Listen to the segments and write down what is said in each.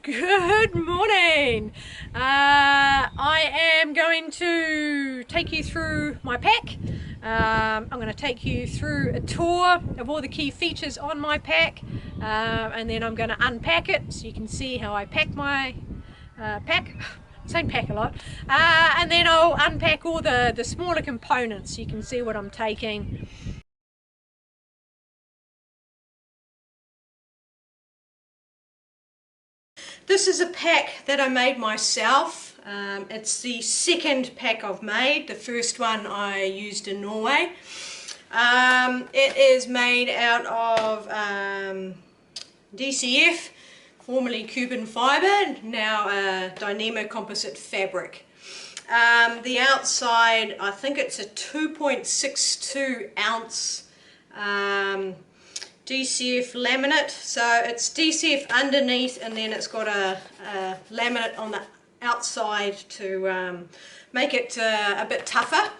Good morning. I am going to take you through my pack. I'm going to take you through a tour of all the key features on my pack, and then I'm going to unpack it so you can see how I pack my pack. Saying pack a lot. And then I'll unpack all the smaller components so you can see what I'm taking. This is a pack that I made myself. It's the second pack I've made. The first one I used in Norway. It is made out of DCF, formerly Cuban fibre, now Dyneema composite fabric. The outside, I think it's a 2.62 ounce DCF laminate, so it's DCF underneath and then it's got a laminate on the outside to make it a bit tougher.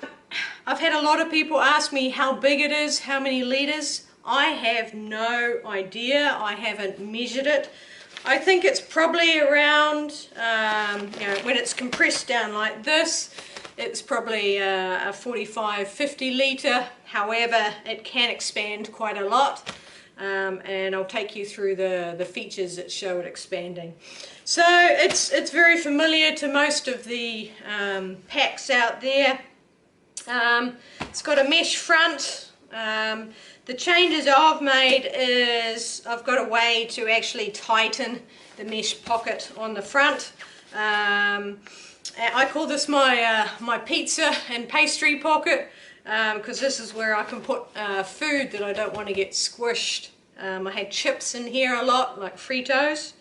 I've had a lot of people ask me how big it is, how many litres. I have no idea, I haven't measured it. I think it's probably around, when it's compressed down like this, it's probably a 45-50 litre. However, it can expand quite a lot. And I'll take you through the features that show it expanding. So it's very familiar to most of the packs out there. It's got a mesh front. The changes I've made is I've got a way to actually tighten the mesh pocket on the front. I call this my pizza and pastry pocket, because this is where I can put food that I don't want to get squished. I had chips in here a lot, like Fritos.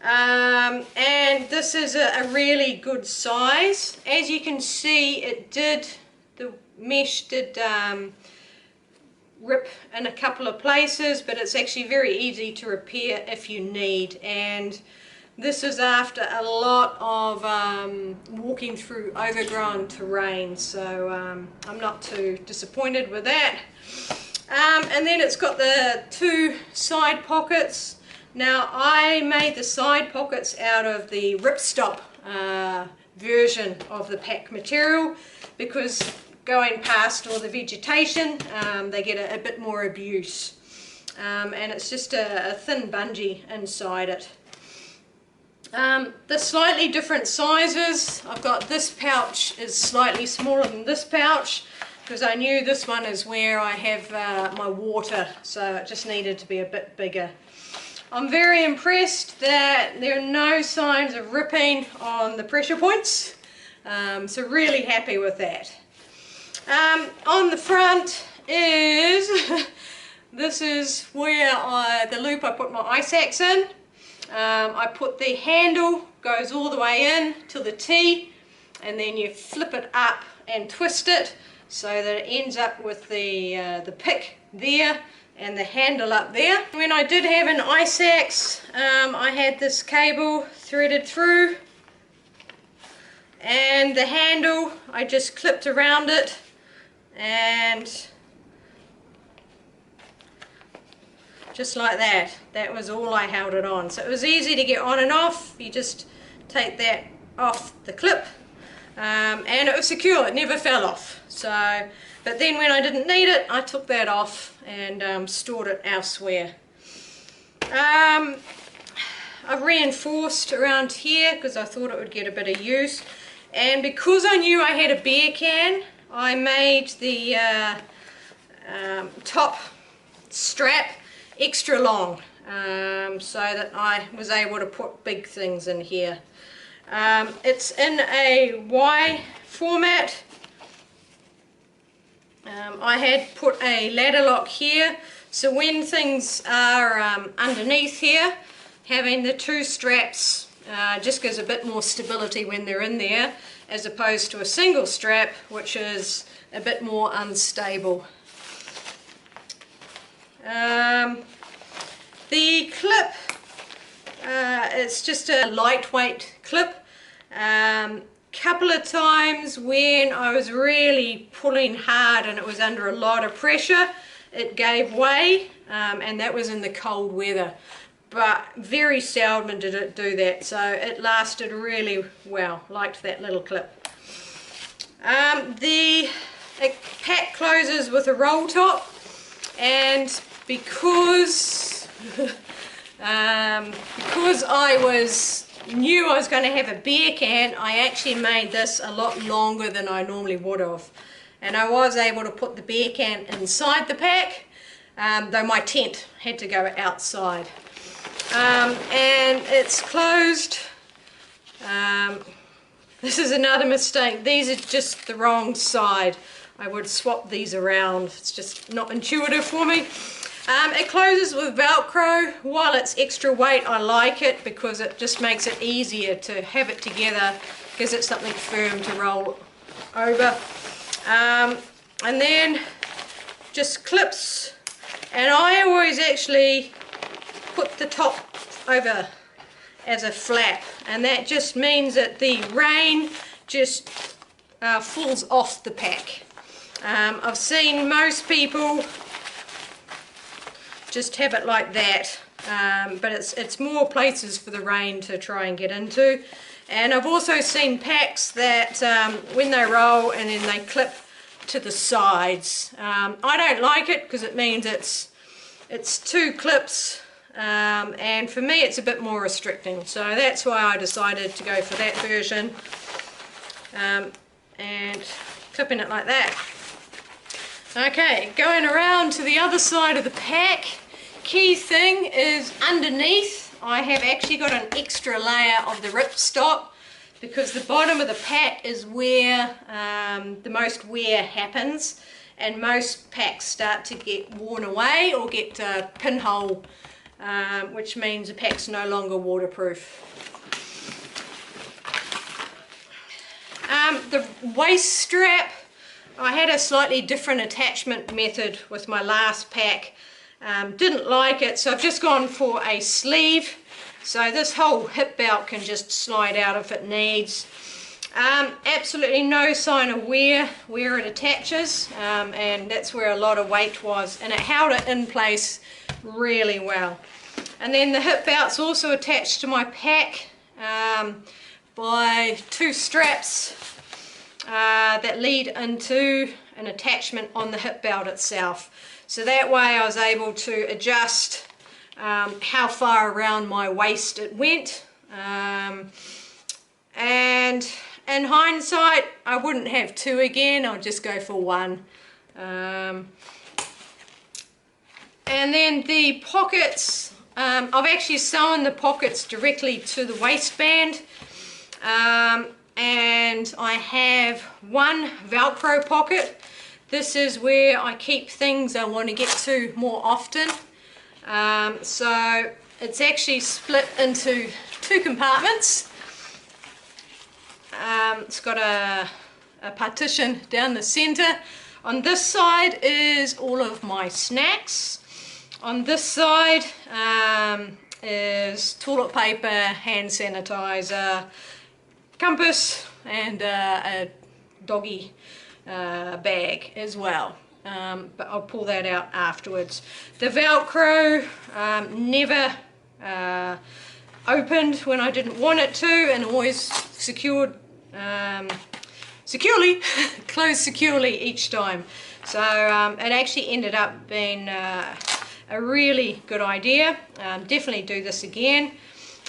And this is a really good size. As you can see, the mesh did rip in a couple of places, but it's actually very easy to repair if you need. And this is after a lot of walking through overgrown terrain, so I'm not too disappointed with that. And then it's got the two side pockets. Now I made the side pockets out of the ripstop version of the pack material, because going past all the vegetation they get a bit more abuse. And it's just a thin bungee inside it. The slightly different sizes, I've got this pouch is slightly smaller than this pouch because I knew this one is where I have my water, so it just needed to be a bit bigger. I'm very impressed that there are no signs of ripping on the pressure points, so really happy with that. On the front is, this is where the loop I put my ice axe in. I put the handle, goes all the way in till the T, and then you flip it up and twist it so that it ends up with the pick there and the handle up there. When I did have an ice axe, I had this cable threaded through, and the handle I just clipped around it, and just like that. That was all I held it on. So it was easy to get on and off. You just take that off the clip, and it was secure. It never fell off. So, but then when I didn't need it, I took that off and stored it elsewhere. I've reinforced around here because I thought it would get a bit of use, and because I knew I had a beer can, I made the top strap extra long, so that I was able to put big things in here. It's in a Y format. I had put a ladder lock here, so when things are underneath here, having the two straps just gives a bit more stability when they're in there, as opposed to a single strap, which is a bit more unstable. The clip, it's just a lightweight clip. Couple of times when I was really pulling hard and it was under a lot of pressure, it gave way, and that was in the cold weather. but very seldom did it do that, so it lasted really well. Liked that little clip. The pack closes with a roll top, and because because I knew I was going to have a beer can, I actually made this a lot longer than I normally would have, and I was able to put the beer can inside the pack, though my tent had to go outside. And it's closed. This is another mistake. These are just the wrong side. I would swap these around. It's just not intuitive for me. It closes with Velcro. While it's extra weight, I like it because it just makes it easier to have it together, gives it something firm to roll over. And then just clips, and I always actually put the top over as a flap, and that just means that the rain just falls off the pack. I've seen most people just have it like that, but it's more places for the rain to try and get into. And I've also seen packs that when they roll and then they clip to the sides. I don't like it because it means it's two clips, and for me it's a bit more restricting, so that's why I decided to go for that version, and clipping it like that. Okay, going around to the other side of the pack, key thing is underneath I have actually got an extra layer of the ripstop, because the bottom of the pack is where the most wear happens, and most packs start to get worn away or get a pinhole, which means the pack's no longer waterproof. The waist strap, I had a slightly different attachment method with my last pack. Didn't like it, so I've just gone for a sleeve, so this whole hip belt can just slide out if it needs. Absolutely no sign of wear where it attaches, and that's where a lot of weight was, and it held it in place really well. And then the hip belt's also attached to my pack by two straps that lead into an attachment on the hip belt itself. So that way I was able to adjust how far around my waist it went, and in hindsight I wouldn't have two again, I'll just go for one. And then the pockets, I've actually sewn the pockets directly to the waistband, and I have one Velcro pocket. This is where I keep things I want to get to more often. So it's actually split into two compartments. It's got a partition down the center. On this side is all of my snacks. On this side is toilet paper, hand sanitizer, compass, and a doggy bag as well, but I'll pull that out afterwards. The Velcro never opened when I didn't want it to, and always secured securely, closed securely each time. So it actually ended up being a really good idea. Definitely do this again.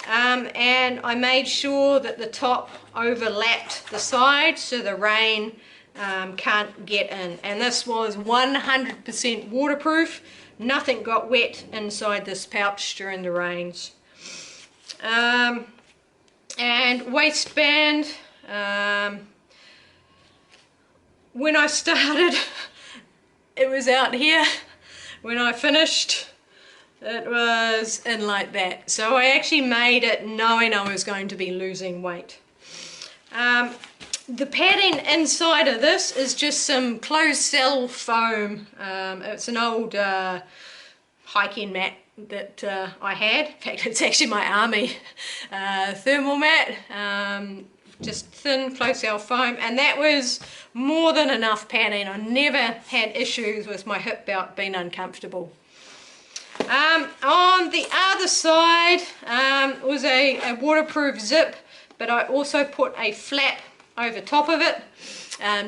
And I made sure that the top overlapped the side so the rain can't get in, and this was 100% waterproof. Nothing got wet inside this pouch during the rains. And waistband, when I started it was out here. When I finished it was in like that, so I actually made it knowing I was going to be losing weight. The padding inside of this is just some closed cell foam. It's an old hiking mat that I had. In fact, it's actually my army thermal mat. Just thin closed cell foam, and that was more than enough padding. I never had issues with my hip belt being uncomfortable. On the other side was a waterproof zip, but I also put a flap over top of it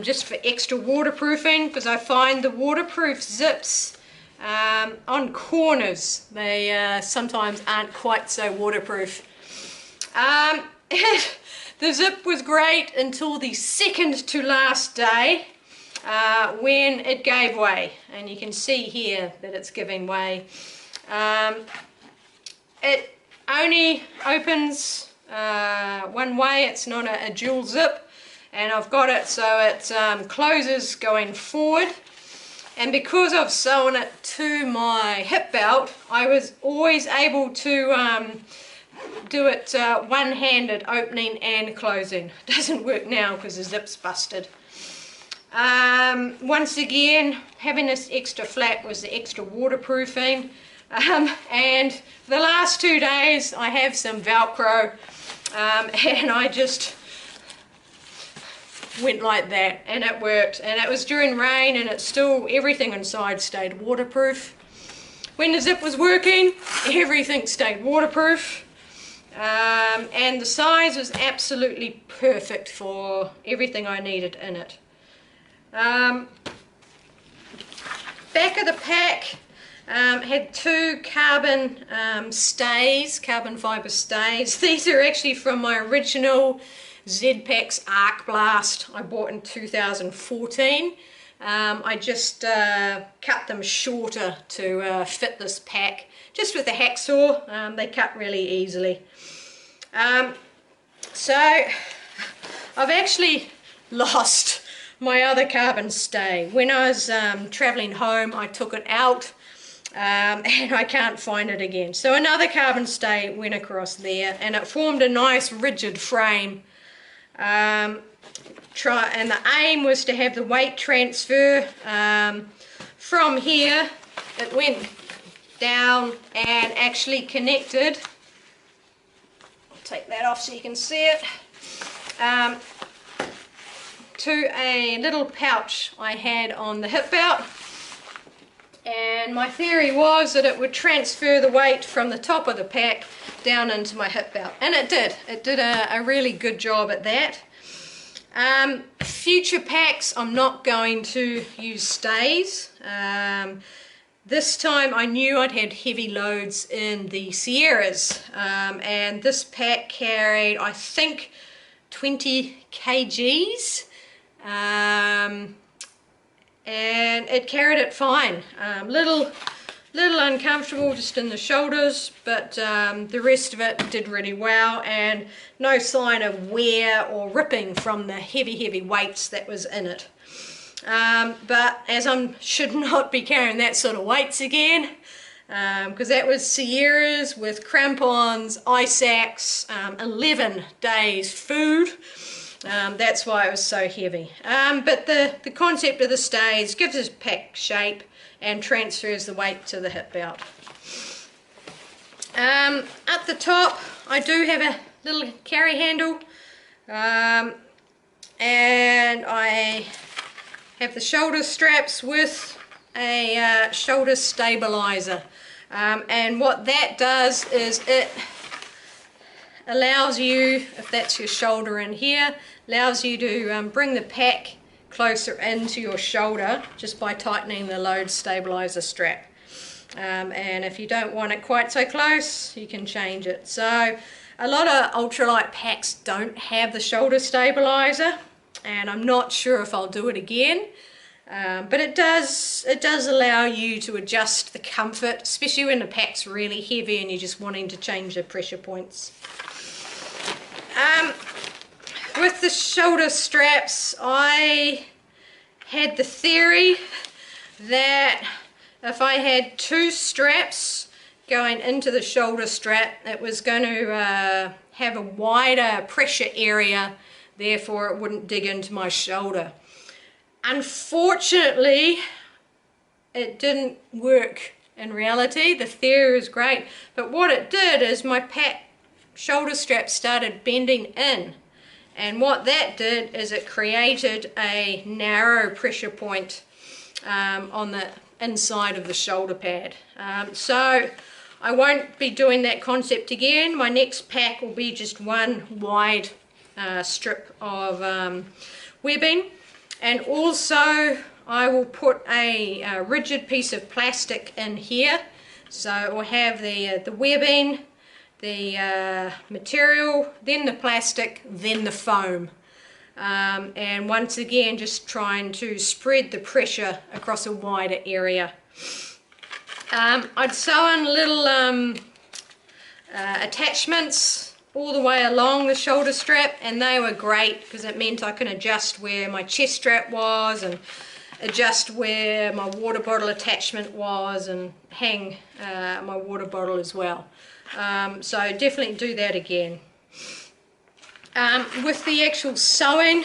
just for extra waterproofing, because I find the waterproof zips on corners, they sometimes aren't quite so waterproof. The zip was great until the second to last day when it gave way, and you can see here that it's giving way. It only opens one way, it's not a dual zip, and I've got it so it closes going forward. And because I've sewn it to my hip belt, I was always able to do it one-handed, opening and closing. Doesn't work now because the zip's busted. Once again, having this extra flap was the extra waterproofing. And for the last 2 days I have some Velcro, and I just went like that, and it worked. And it was during rain, and it's still, everything inside stayed waterproof. When the zip was working, everything stayed waterproof. And the size was absolutely perfect for everything I needed in it. Back of the pack had 2 carbon stays, carbon fibre stays. These are actually from my original Z-Packs Arc Blast I bought in 2014. I just cut them shorter to fit this pack, just with a hacksaw. They cut really easily. So I've actually lost my other carbon stay. When I was travelling home, I took it out and I can't find it again. So another carbon stay went across there, and it formed a nice rigid frame. And the aim was to have the weight transfer from here. It went down and actually connected. I'll take that off so you can see it. To a little pouch I had on the hip belt, and my theory was that it would transfer the weight from the top of the pack down into my hip belt, and it did. It did a really good job at that. Future packs I'm not going to use stays. This time I knew I'd had heavy loads in the Sierras, and this pack carried, I think, 20 kgs. And it carried it fine. Little uncomfortable just in the shoulders, but the rest of it did really well, and no sign of wear or ripping from the heavy weights that was in it. But as I should not be carrying that sort of weights again, because that was Sierras with crampons, ice axe, 11 days food. That's why it was so heavy. But the concept of the stays gives us pack shape and transfers the weight to the hip belt. At the top I do have a little carry handle, and I have the shoulder straps with a shoulder stabilizer, and what that does is it allows you, if that's your shoulder in here, allows you to bring the pack closer into your shoulder just by tightening the load stabilizer strap. And if you don't want it quite so close, you can change it. So a lot of ultralight packs don't have the shoulder stabilizer, and I'm not sure if I'll do it again. But it does allow you to adjust the comfort, especially when the pack's really heavy and you're just wanting to change the pressure points. With the shoulder straps, I had the theory that if I had 2 straps going into the shoulder strap, it was going to have a wider pressure area, therefore it wouldn't dig into my shoulder. Unfortunately, it didn't work in reality. The theory was great, but what it did is my pack shoulder strap started bending in, and what that did is it created a narrow pressure point on the inside of the shoulder pad. So I won't be doing that concept again. My next pack will be just one wide strip of webbing, and also I will put a rigid piece of plastic in here, so it will have the webbing, the material, then the plastic, then the foam, and once again just trying to spread the pressure across a wider area. I'd sew in little attachments all the way along the shoulder strap, and they were great because it meant I can adjust where my chest strap was and adjust where my water bottle attachment was and hang my water bottle as well. So definitely do that again. With the actual sewing,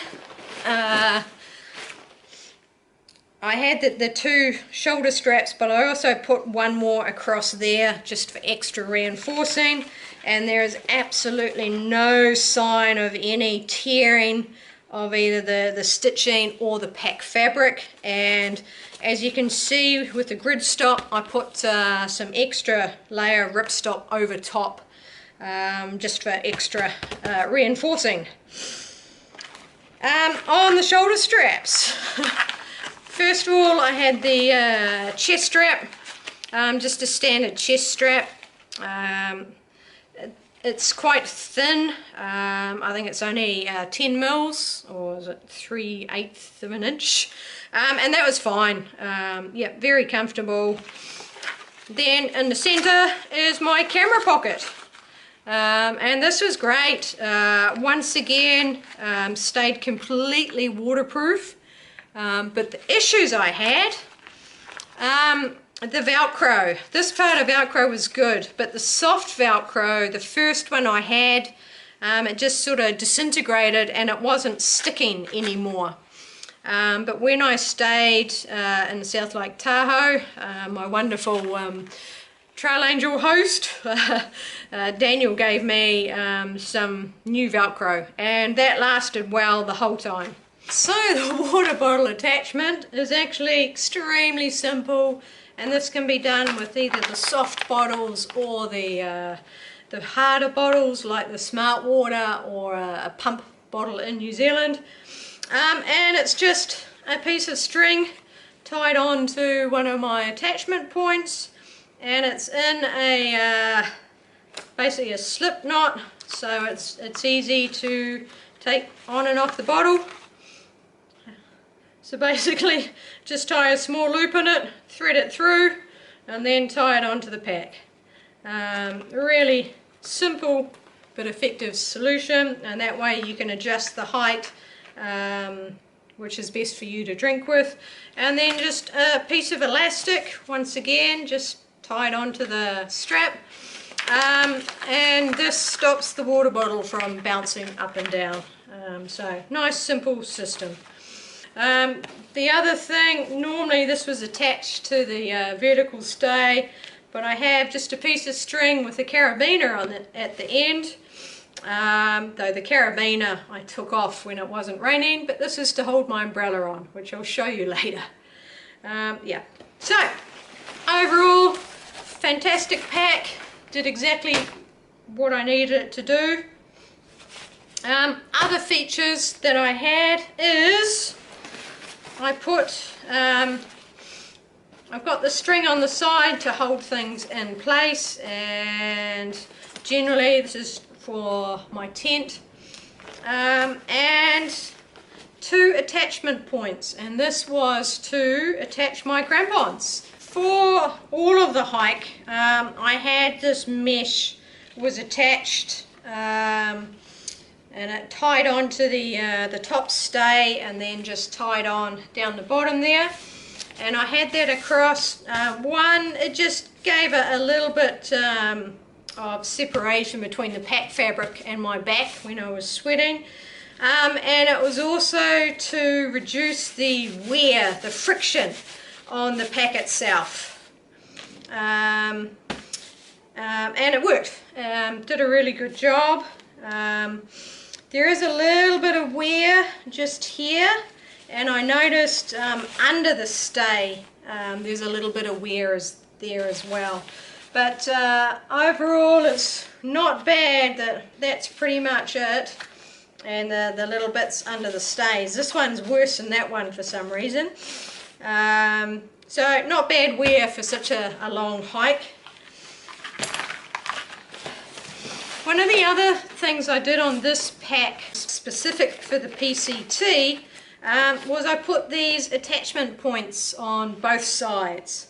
I had the two shoulder straps, but I also put one more across there just for extra reinforcing, and there is absolutely no sign of any tearing of either the stitching or the pack fabric. And as you can see with the grid stop, I put some extra layer of ripstop over top, just for extra reinforcing. On the shoulder straps, first of all I had the chest strap, just a standard chest strap. It's quite thin. I think it's only 10 mils, or is it 3/8 of an inch, and that was fine. Yeah, very comfortable. Then in the center is my camera pocket, and this was great. Once again, stayed completely waterproof, but the issues I had, the Velcro. This part of Velcro was good, but the soft Velcro, the first one I had, it just sort of disintegrated and it wasn't sticking anymore. But when I stayed in South Lake Tahoe, my wonderful Trail Angel host, Daniel, gave me some new Velcro, and that lasted well the whole time. So the water bottle attachment is actually extremely simple, and this can be done with either the soft bottles or the harder bottles like the Smart Water or a pump bottle in New Zealand. And it's just a piece of string tied on to one of my attachment points, and it's in a basically a slip knot, so it's easy to take on and off the bottle. So basically just tie a small loop in it, thread it through, and then tie it onto the pack. Really simple but effective solution, and that way you can adjust the height, which is best for you to drink with, and then just a piece of elastic, once again just tied onto the strap, and this stops the water bottle from bouncing up and down. So nice simple system. The other thing, normally this was attached to the vertical stay, but I have just a piece of string with a carabiner on it at the end. Though the carabiner I took off when it wasn't raining, but this is to hold my umbrella on, which I'll show you later. Yeah, so overall fantastic pack, did exactly what I needed it to do. Other features that I had is I put, I've got the string on the side to hold things in place, and generally this is for my tent, and two attachment points, and this was to attach my crampons. For all of the hike, I had this mesh was attached, and it tied onto the top stay, and then just tied on down the bottom there, and I had that across. One, it just gave a little bit of separation between the pack fabric and my back when I was sweating, and it was also to reduce the wear, the friction on the pack itself, and it worked. Did a really good job. There is a little bit of wear just here, and I noticed under the stay, there's a little bit of wear there as well. But overall it's not bad. That's pretty much it. And the little bits under the stays. This one's worse than that one for some reason. So not bad wear for such a long hike. One of the other things I did on this pack, specific for the PCT, was I put these attachment points on both sides.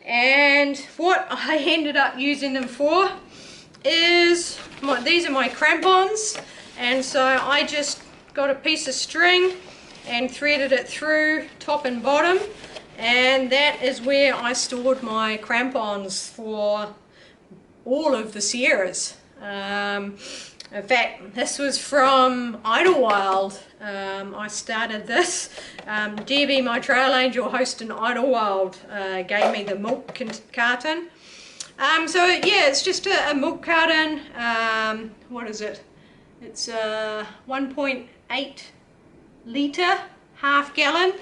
And what I ended up using them for is, these are my crampons, and so I just got a piece of string and threaded it through top and bottom, and that is where I stored my crampons for all of the Sierras. In fact, this was from Idlewild. I started this. Debbie, my trail angel host in Idlewild, gave me the milk carton. So yeah, it's just a milk carton. What is it? It's 1.8 litre, half gallon.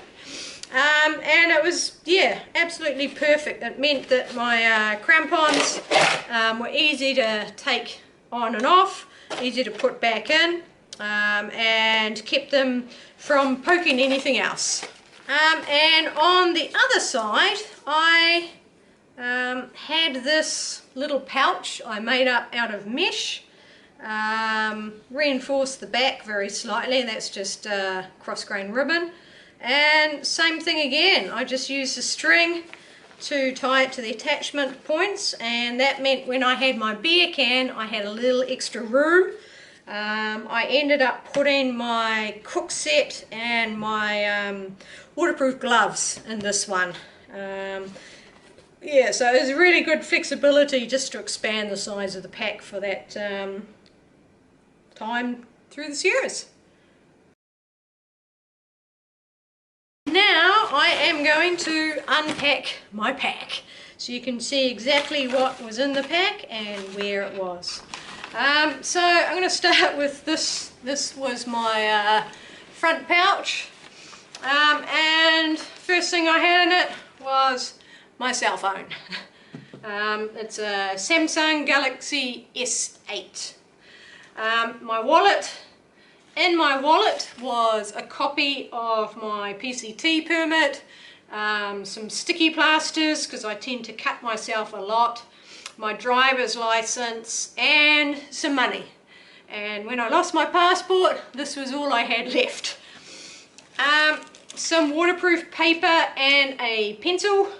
And it was, yeah, absolutely perfect. It meant that my crampons were easy to take on and off, easy to put back in, and kept them from poking anything else. And on the other side, I had this little pouch I made up out of mesh, reinforced the back very slightly. That's just cross-grain ribbon. And same thing again, I just used a string to tie it to the attachment points, and that meant when I had my beer can I had a little extra room. I ended up putting my cook set and my waterproof gloves in this one. Yeah, so there's really good flexibility just to expand the size of the pack for that time through the Sierras. Now I am going to unpack my pack so you can see exactly what was in the pack and where it was. So I'm going to start with this. This was my front pouch, and first thing I had in it was my cell phone. It's a Samsung Galaxy S8. My wallet. In my wallet was a copy of my PCT permit, some sticky plasters because I tend to cut myself a lot, my driver's license, and some money. And when I lost my passport, this was all I had left. Some waterproof paper and a pencil,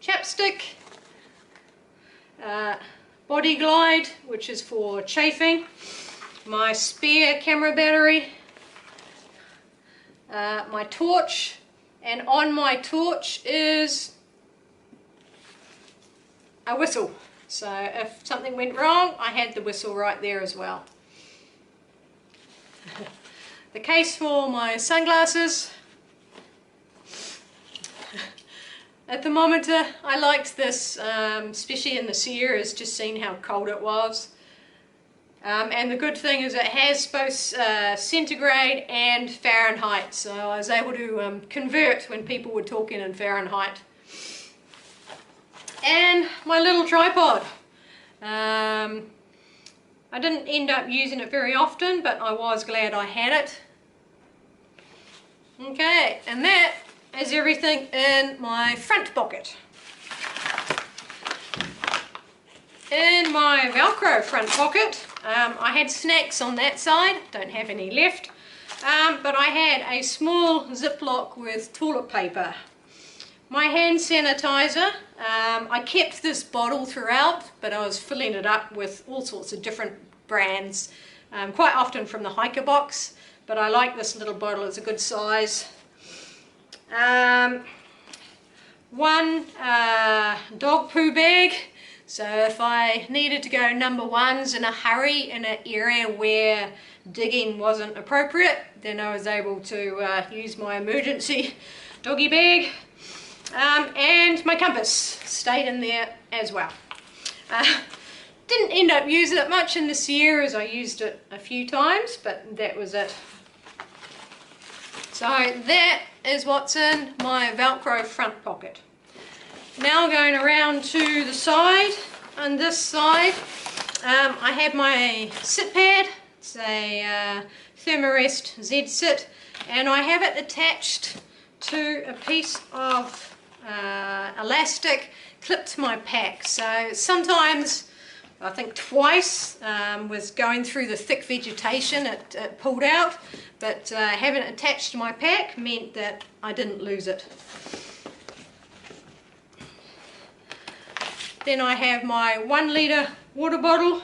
chapstick, body glide, which is for chafing, my spare camera battery, my torch, and on my torch is a whistle. So if something went wrong, I had the whistle right there as well. The case for my sunglasses. A thermometer. I liked this, especially in the Sierras, just seeing how cold it was. And the good thing is it has both centigrade and Fahrenheit, so I was able to convert when people were talking in Fahrenheit. And my little tripod. I didn't end up using it very often, but I was glad I had it. Okay, and that is everything in my front pocket. In my Velcro front pocket, I had snacks on that side, don't have any left, but I had a small Ziploc with toilet paper. My hand sanitizer, I kept this bottle throughout, but I was filling it up with all sorts of different brands, quite often from the hiker box, but I like this little bottle, it's a good size. One dog poo bag, so if I needed to go #1s in a hurry in an area where digging wasn't appropriate, then I was able to use my emergency doggy bag. And my compass stayed in there as well. Didn't end up using it much in the Sierras. I used it a few times, but that was it. So that is what's in my Velcro front pocket. Now going around to the side. On this side I have my sit pad. It's a Thermarest Z-Sit, and I have it attached to a piece of elastic clipped to my pack. So sometimes, I think twice, was going through the thick vegetation, it pulled out, but having it attached to my pack meant that I didn't lose it. Then I have my 1 litre water bottle,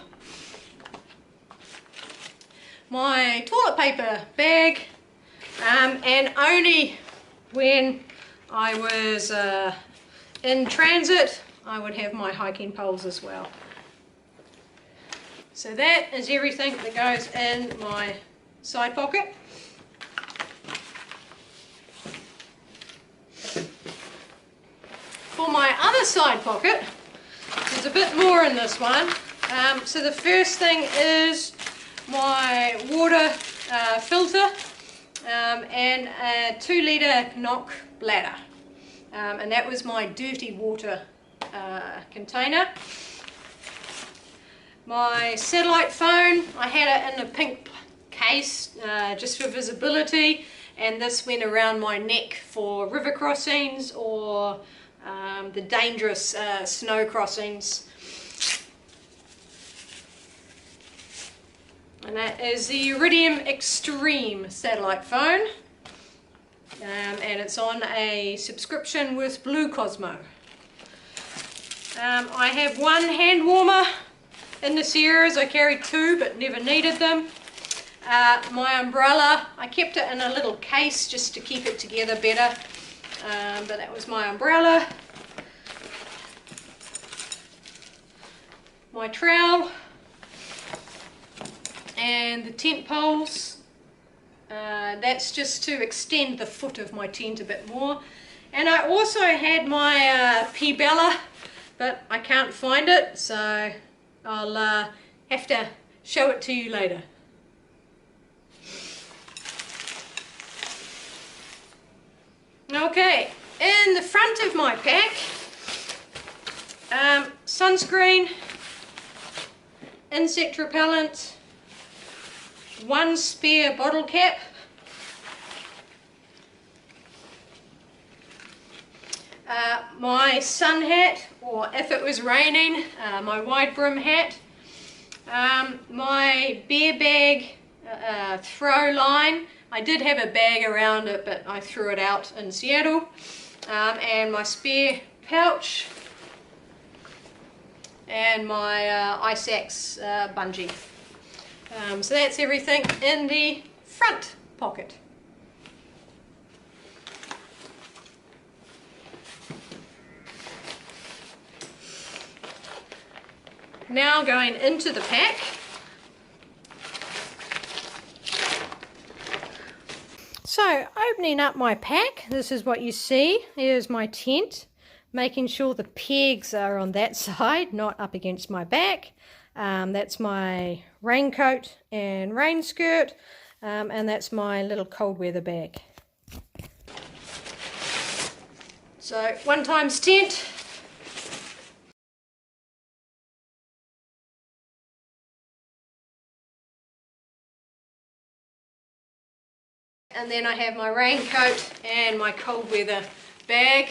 my toilet paper bag, and only when I was in transit I would have my hiking poles as well. So that is everything that goes in my side pocket. For my other side pocket, there's a bit more in this one. So the first thing is my water filter and a 2 litre knock bladder. And that was my dirty water container. My satellite phone, I had it in a pink case just for visibility, and this went around my neck for river crossings or the dangerous snow crossings. And that is the Iridium Extreme satellite phone, and it's on a subscription with Blue Cosmo. I have 1 hand warmer in the series. I carried 2 but never needed them. My umbrella, I kept it in a little case just to keep it together better, but that was my umbrella. My trowel and the tent poles. That's just to extend the foot of my tent a bit more. And I also had my P-Bella, but I can't find it, so I'll have to show it to you later. Okay, in the front of my pack, sunscreen, insect repellent, 1 spare bottle cap, my sun hat, or if it was raining, my wide brim hat, my bear bag throw line. I did have a bag around it, but I threw it out in Seattle, and my spare pouch, and my Ice Axe bungee. So that's everything in the front pocket. Now going into the pack. So opening up my pack, this is what you see. Here's my tent, making sure the pegs are on that side, not up against my back. That's my raincoat and rain skirt, and that's my little cold weather bag. So 1 times tent. And then I have my raincoat and my cold weather bag,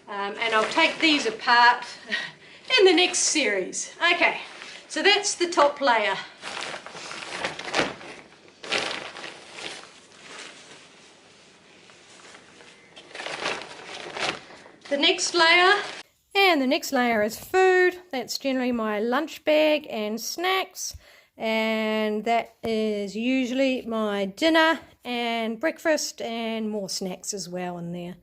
and I'll take these apart in the next series. Okay, so that's the top layer. The next layer, and the next layer is food. That's generally my lunch bag and snacks, and that is usually my dinner and breakfast and more snacks as well in there.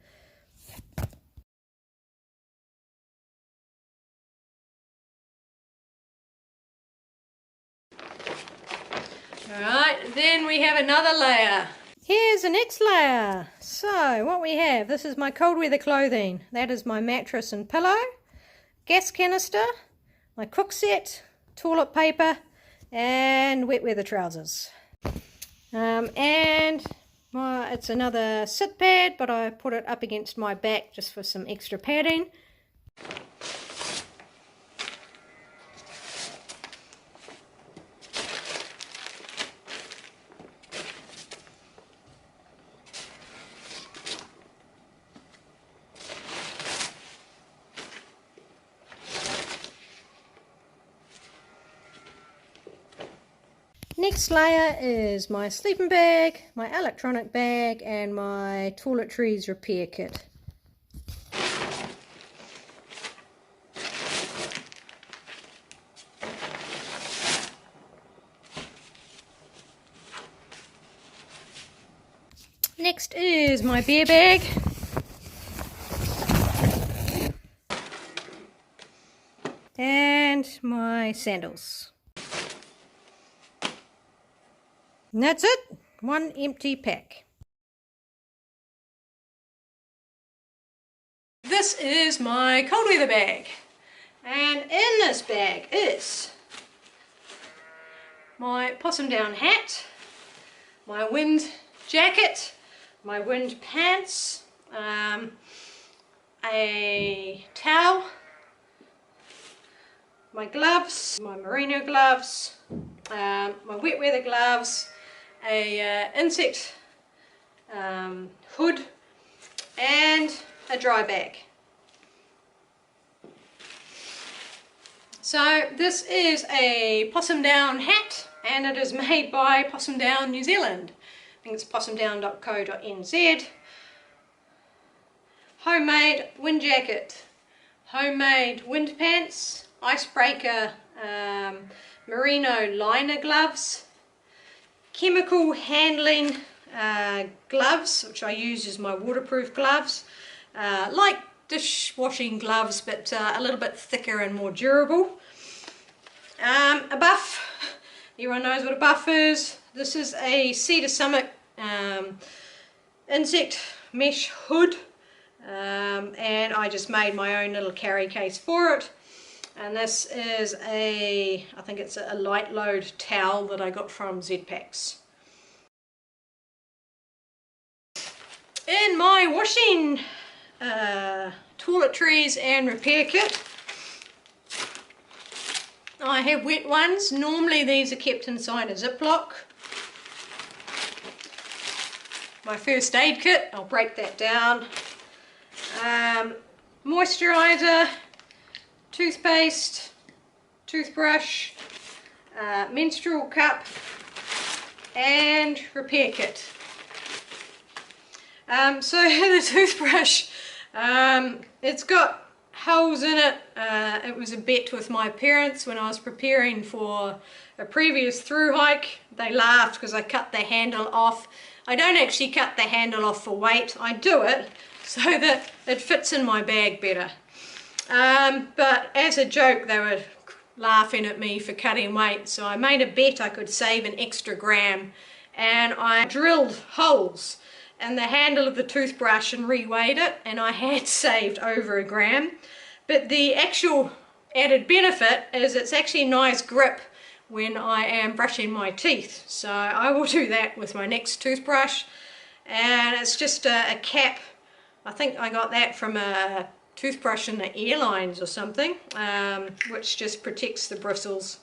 Alright, then we have another layer. Here's the next layer. So what we have, this is my cold weather clothing. That is my mattress and pillow, gas canister, my cook set, toilet paper, and wet weather trousers. And It's another sit pad, but I put it up against my back just for some extra padding. Next layer is my sleeping bag, my electronic bag, and my Toiletries repair kit. Next is my bear bag. And my sandals. And that's it, one empty pack. This is my cold weather bag, and in this bag is my possum down hat, my wind jacket, my wind pants, a towel, my gloves, my merino gloves, my wet weather gloves, a insect hood, and a dry bag. So this is a possum down hat, and it is made by Possum Down New Zealand. I think it's possumdown.co.nz. Homemade wind jacket, homemade wind pants, icebreaker merino liner gloves, chemical handling gloves, which I use as my waterproof gloves, like dishwashing gloves, but a little bit thicker and more durable. A buff, everyone knows what a buff is. This is a Cedar Summit insect mesh hood, and I just made my own little carry case for it. And this is I think it's a light load towel that I got from Z-Packs. In my washing toiletries and repair kit, I have wet ones. Normally these are kept inside a Ziploc. My first aid kit, I'll break that down. Moisturizer, toothpaste, toothbrush, menstrual cup, and repair kit. So the toothbrush, it's got holes in it. It was a bet with my parents when I was preparing for a previous through hike. They laughed because I cut the handle off. I don't actually cut the handle off for weight. I do it so that it fits in my bag better. But as a joke, they were laughing at me for cutting weight, so I made a bet I could save an extra gram, and I drilled holes in the handle of the toothbrush and reweighed it, and I had saved over a gram. But the actual added benefit is it's actually nice grip when I am brushing my teeth, so I will do that with my next toothbrush. And it's just a cap. I think I got that from a toothbrush in the airlines or something, which just protects the bristles.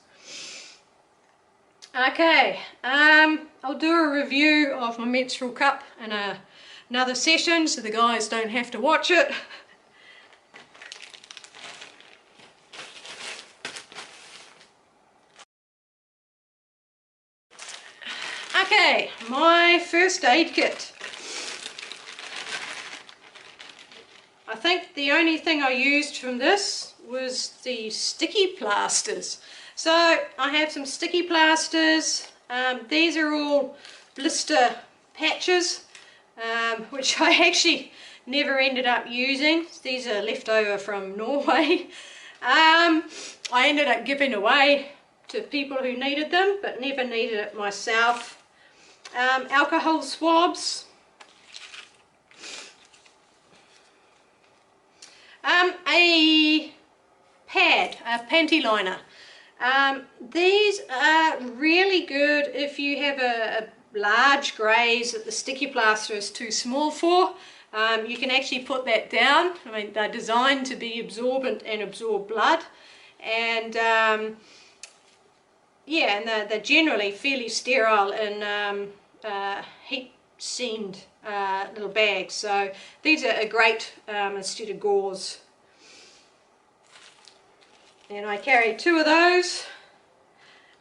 Okay, I'll do a review of my menstrual cup in another session so the guys don't have to watch it. Okay, my first aid kit. I think the only thing I used from this was the sticky plasters. So I have some sticky plasters. These are all blister patches, which I actually never ended up using. These are left over from Norway. I ended up giving away to people who needed them, but never needed it myself. Alcohol swabs. A pad, a panty liner. These are really good if you have a large greys that the sticky plaster is too small for, you can actually put that down. I mean, they're designed to be absorbent and absorb blood, and yeah, and they're generally fairly sterile in heat seamed little bags, so these are great instead of gauze. And I carry 2 of those.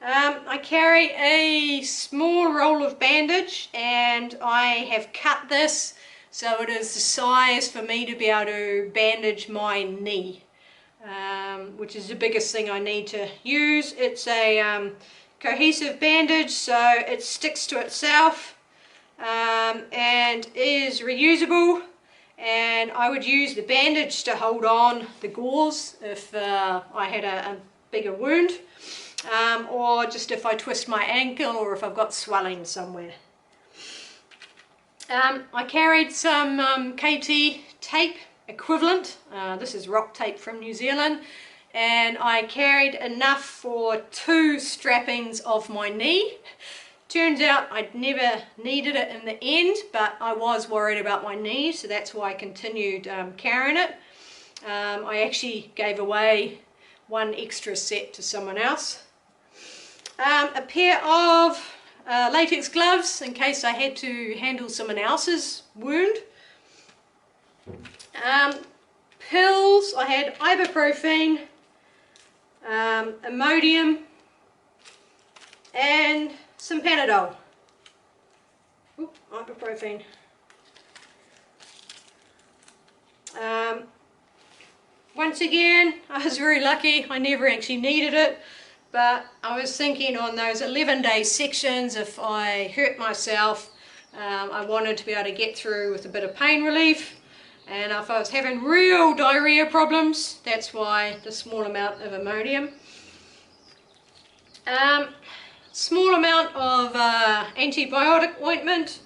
I carry a small roll of bandage, and I have cut this so it is the size for me to be able to bandage my knee, which is the biggest thing I need to use. It's a cohesive bandage, so it sticks to itself and is reusable, and I would use the bandage to hold on the gauze if I had a bigger wound, or just if I twist my ankle or if I've got swelling somewhere. I carried some KT tape equivalent. This is rock tape from New Zealand, and I carried enough for 2 strappings of my knee. Turns out I'd never needed it in the end, but I was worried about my knee, so that's why I continued carrying it. I actually gave away 1 extra set to someone else. A pair of latex gloves in case I had to handle someone else's wound. Pills, I had ibuprofen, Imodium, and some Panadol. Ooh, ibuprofen. Once again, I was very lucky. I never actually needed it, but I was thinking on those 11-day sections, if I hurt myself, I wanted to be able to get through with a bit of pain relief, and if I was having real diarrhea problems, that's why the small amount of Imodium. Small amount of antibiotic ointment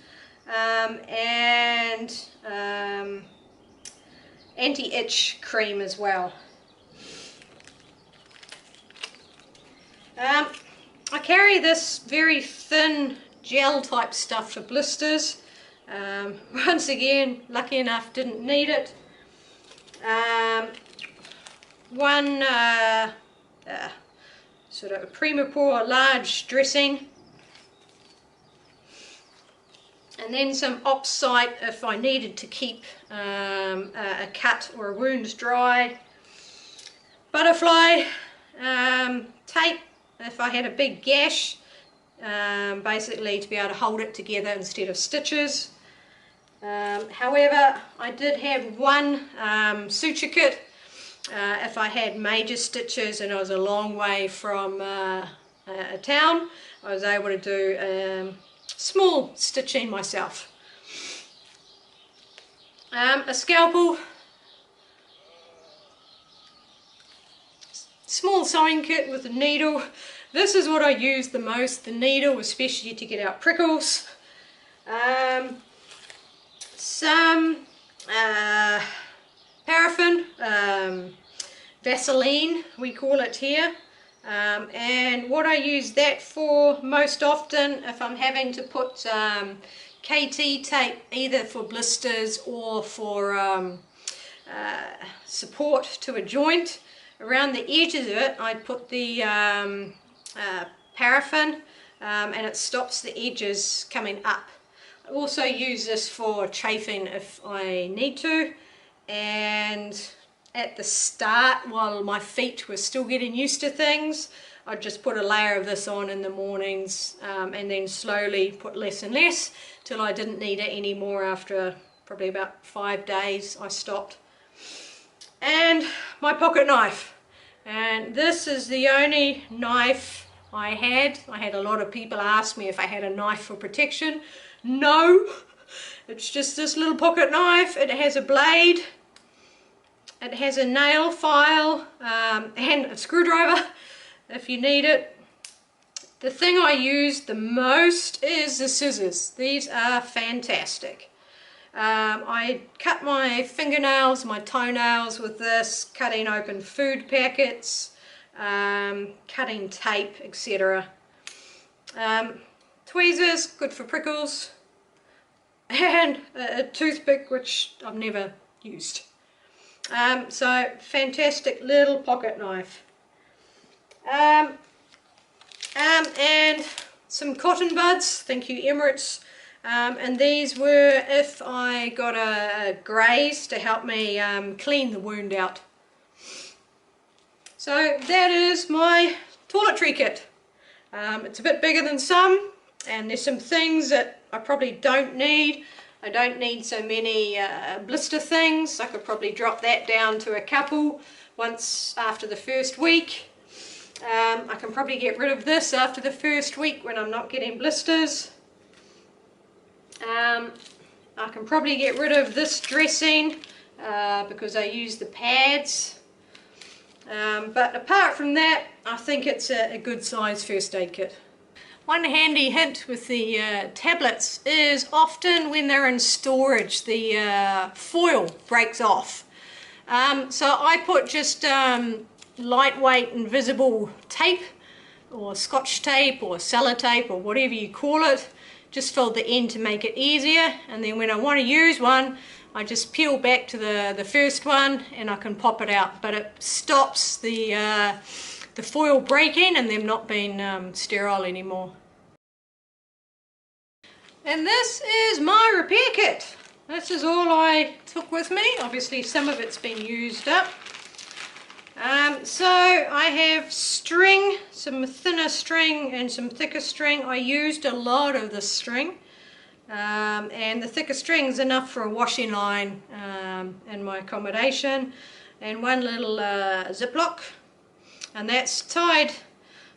and anti-itch cream as well. I carry this very thin gel type stuff for blisters. Once again, lucky enough, didn't need it. One sort of a Primapur large dressing, and then some Opsite if I needed to keep a cut or a wound dry. Butterfly tape if I had a big gash, basically to be able to hold it together instead of stitches. However, I did have 1 suture kit if I had major stitches and I was a long way from a town. I was able to do small stitching myself. A scalpel, small sewing kit with a needle. This is what I use the most, the needle, especially to get out prickles. Some paraffin, Vaseline we call it here, and what I use that for most often, if I'm having to put KT tape either for blisters or for support to a joint, around the edges of it I'd put the paraffin, and it stops the edges coming up. I also use this for chafing if I need to, and at the start, while my feet were still getting used to things, I'd just put a layer of this on in the mornings, and then slowly put less and less till I didn't need it anymore. After probably about 5 days I stopped. And my pocket knife, and this is the only knife I had. I had a lot of people ask me if I had a knife for protection. No, it's just this little pocket knife. It has a blade, it has a nail file, and a screwdriver if you need it. The thing I use the most is the scissors. These are fantastic. I cut my fingernails, my toenails with this, cutting open food packets, cutting tape, etc. tweezers, good for prickles, and a toothpick, which I've never used. So fantastic little pocket knife. And some cotton buds, thank you Emirates, and these were if I got a graze to help me clean the wound out. So that is my toiletry kit. It's a bit bigger than some, and there's some things that I probably don't need. I don't need so many blister things. I could probably drop that down to a couple once after the first week. I can probably get rid of this after the first week when I'm not getting blisters. I can probably get rid of this dressing because I use the pads. But apart from that, I think it's a good size first aid kit. One handy hint with the tablets is often when they're in storage the foil breaks off. So I put just lightweight invisible tape or scotch tape or sellotape or whatever you call it, just fill the end to make it easier, and then when I want to use one I just peel back to the first one and I can pop it out, but it stops the foil breaking and them not being sterile anymore. And this is my repair kit. This is all I took with me. Obviously some of it's been used up. So I have string, some thinner string and some thicker string. I used a lot of the string, and the thicker string is enough for a washing line in my accommodation, and one little ziplock, and that's tied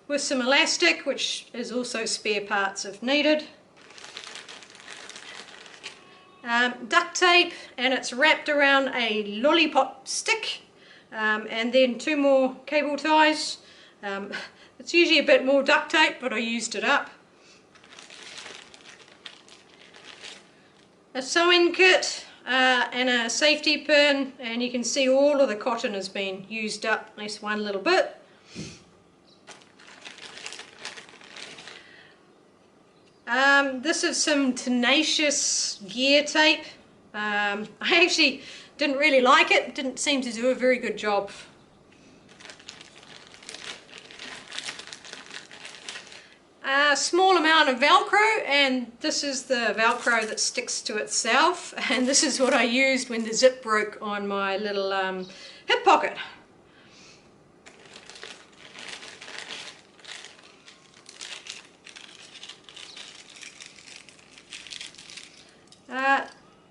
with some elastic, which is also spare parts if needed. Duct tape, and it's wrapped around a lollipop stick, and then 2 more cable ties. It's usually a bit more duct tape, but I used it up. A sewing kit and a safety pin, and you can see all of the cotton has been used up, at least one little bit. This is some Tenacious gear tape. I actually didn't really like it, didn't seem to do a very good job. A small amount of Velcro, and this is the Velcro that sticks to itself, and this is what I used when the zip broke on my little hip pocket.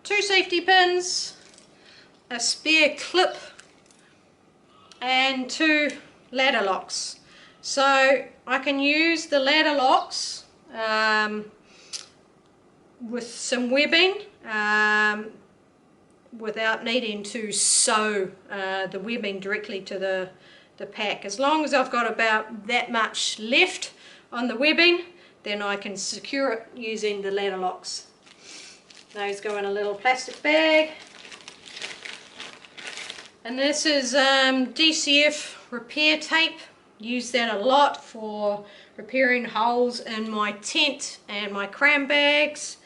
Two safety pins, a spare clip, and 2 ladder locks. So I can use the ladder locks with some webbing without needing to sew the webbing directly to the pack. As long as I've got about that much left on the webbing, then I can secure it using the ladder locks. Those go in a little plastic bag. And this is DCF repair tape. Use that a lot for repairing holes in my tent and my cram bags.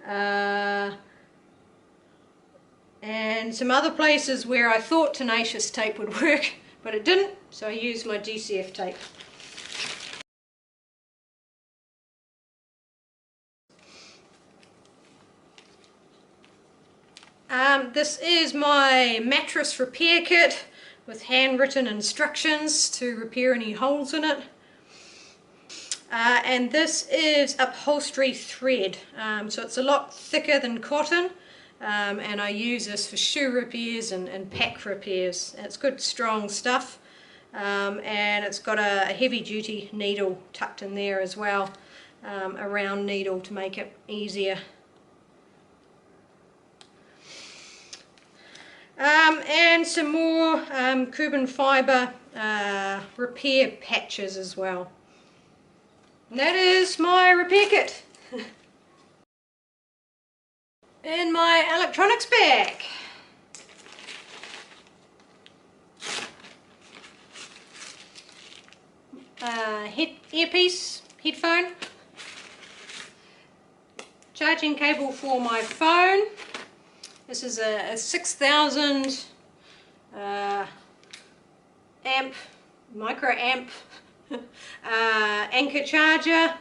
And some other places where I thought Tenacious tape would work, but it didn't, so I used my DCF tape. This is my mattress repair kit with handwritten instructions to repair any holes in it. And this is upholstery thread, so it's a lot thicker than cotton, and I use this for shoe repairs and pack repairs. And it's good strong stuff, and it's got a heavy duty needle tucked in there as well, a round needle to make it easier. And some more carbon fibre repair patches as well. And that is my repair kit. In my electronics bag, earpiece, headphone, charging cable for my phone. This is a 6000 amp, micro amp anchor charger,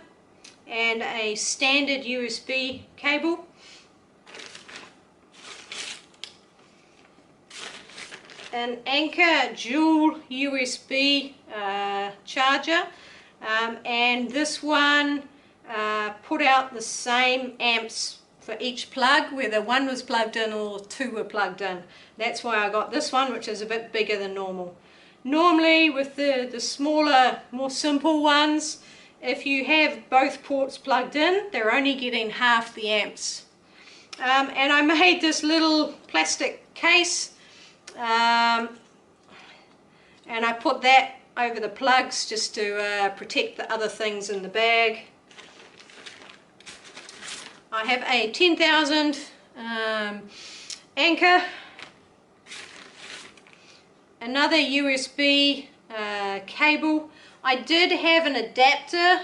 and a standard USB cable. An Anchor dual USB charger, and this one put out the same amps for each plug, whether one was plugged in or two were plugged in. That's why I got this one, which is a bit bigger than normal. Normally with the smaller, more simple ones, if you have both ports plugged in, they're only getting half the amps. And I made this little plastic case, and I put that over the plugs just to protect the other things in the bag. I have a 10,000 anchor, another USB cable. I did have an adapter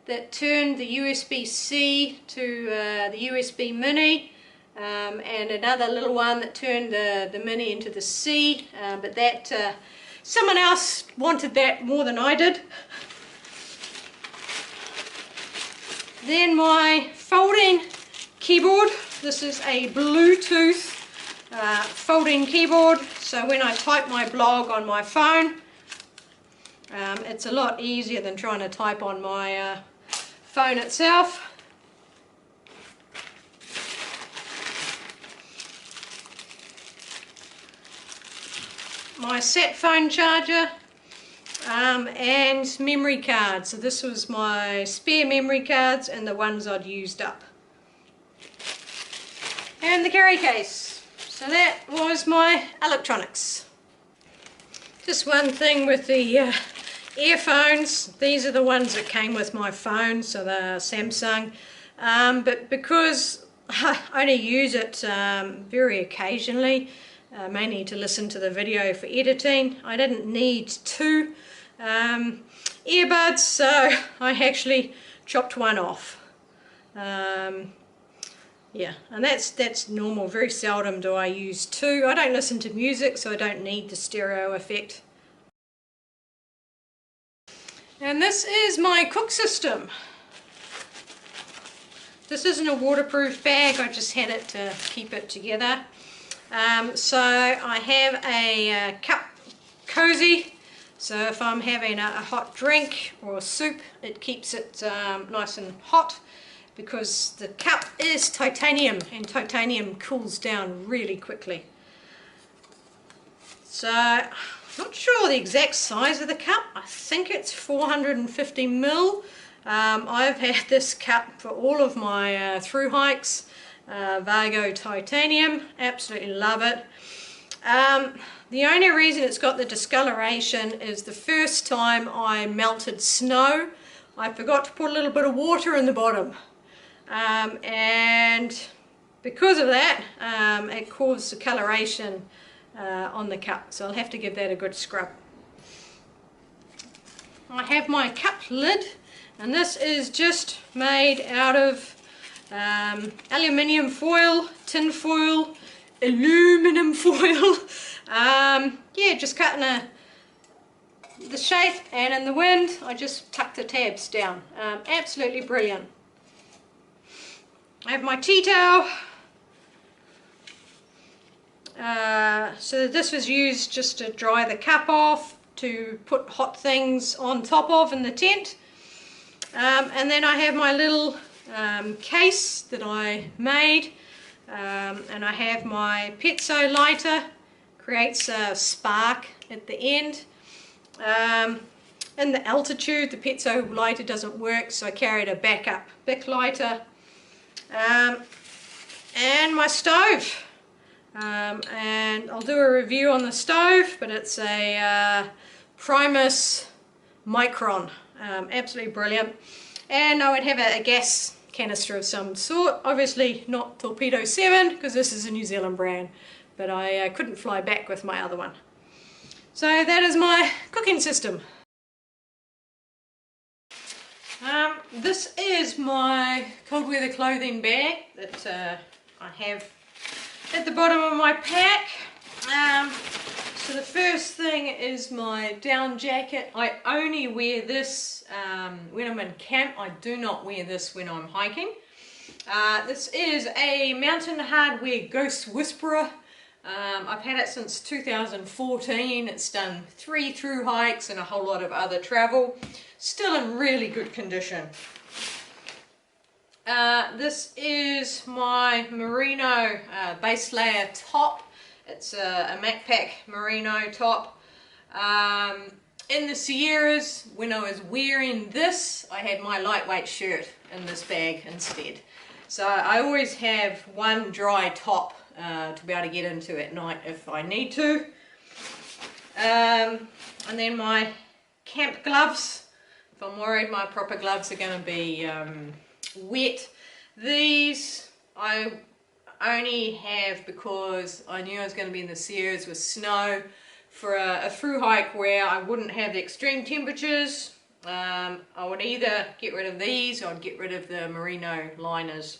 that turned the USB-C to the USB Mini, and another little one that turned the Mini into the C, but that someone else wanted that more than I did. Then my folding keyboard. This is a Bluetooth folding keyboard, so when I type my blog on my phone, it's a lot easier than trying to type on my phone itself. My set phone charger, and memory cards. So this was my spare memory cards and the ones I'd used up. And the carry case. So that was my electronics. Just one thing with the earphones. These are the ones that came with my phone, so they're Samsung. But because I only use it very occasionally, mainly to listen to the video for editing, I didn't need two earbuds, so I actually chopped one off. Yeah, and that's normal. Very seldom do I use two. I don't listen to music, so I don't need the stereo effect. And this is my cook system. This isn't a waterproof bag, I just had it to keep it together. So I have a cup cozy, so if I'm having a hot drink or a soup, it keeps it nice and hot, because the cup is titanium, and titanium cools down really quickly. So, not sure the exact size of the cup. I think it's 450 ml. I've had this cup for all of my through hikes. Vargo titanium, absolutely love it. The only reason it's got the discoloration is the first time I melted snow, I forgot to put a little bit of water in the bottom. And because of that, it caused discoloration on the cup, so I'll have to give that a good scrub. I have my cup lid, and this is just made out of aluminium foil, tin foil, aluminum foil. Yeah, just cutting the shape, and in the wind I just tuck the tabs down. Absolutely brilliant. I have my tea towel. So this was used just to dry the cup off, to put hot things on top of in the tent. And then I have my little case that I made, and I have my piezo lighter, creates a spark at the end. In the altitude, the piezo lighter doesn't work, so I carried a backup Bic lighter. And my stove, and I'll do a review on the stove, but it's a Primus Micron, absolutely brilliant. And I would have a gas canister of some sort, obviously not Torpedo 7 because this is a New Zealand brand, but I couldn't fly back with my other one. So that is my cooking system. This is my cold weather clothing bag that I have at the bottom of my pack. So the first thing is my down jacket. I only wear this when I'm in camp. I do not wear this when I'm hiking. This is a Mountain Hardwear Ghost Whisperer. I've had it since 2014. It's done 3 through hikes and a whole lot of other travel. Still in really good condition. This is my merino base layer top. It's a MacPack merino top. In the Sierras, when I was wearing this, I had my lightweight shirt in this bag instead. So I always have one dry top to be able to get into at night if I need to. And then my camp gloves. If I'm worried my proper gloves are going to be wet. These I only have because I knew I was going to be in the Sierras with snow for a through hike where I wouldn't have the extreme temperatures. I would either get rid of these or I'd get rid of the merino liners.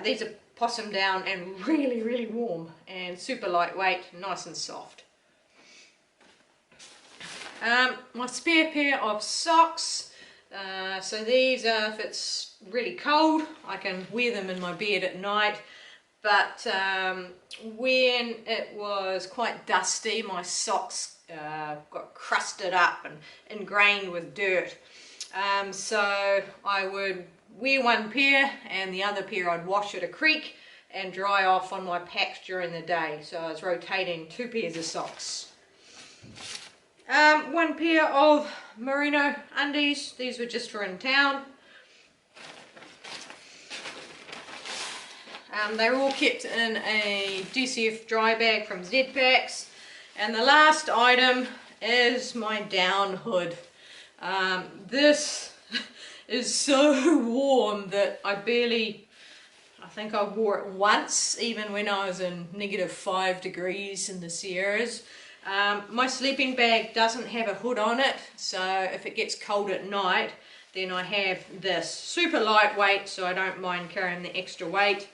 These are possum down and really warm and super lightweight, nice and soft. My spare pair of socks. So these are, if it's really cold, I can wear them in my bed at night. But when it was quite dusty, my socks got crusted up and ingrained with dirt. So I would wear one pair and the other pair I'd wash at a creek and dry off on my packs during the day. So I was rotating 2 pairs of socks. One pair of merino undies. These were just for in town. They're all kept in a DCF dry bag from Z-Packs. And the last item is my down hood. This is so warm that I think I wore it once, even when I was in -5 degrees in the Sierras. My sleeping bag doesn't have a hood on it, so if it gets cold at night, then I have this. Super lightweight, so I don't mind carrying the extra weight.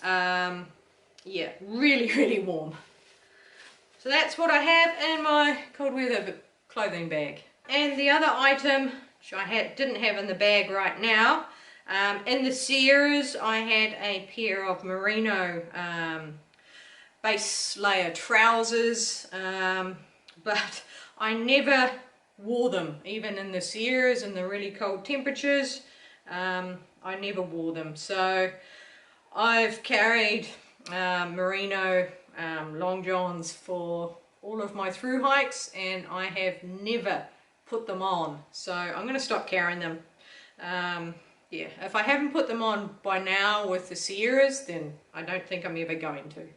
Yeah, really warm. So that's what I have in my cold weather clothing bag. And the other item, which I didn't have in the bag right now, in the Sierras I had a pair of merino base layer trousers, but I never wore them, even in the Sierras and the really cold temperatures. I never wore them, so I've carried merino long johns for all of my through hikes and I have never put them on, so I'm going to stop carrying them. Yeah, if I haven't put them on by now with the Sierras, then I don't think I'm ever going to.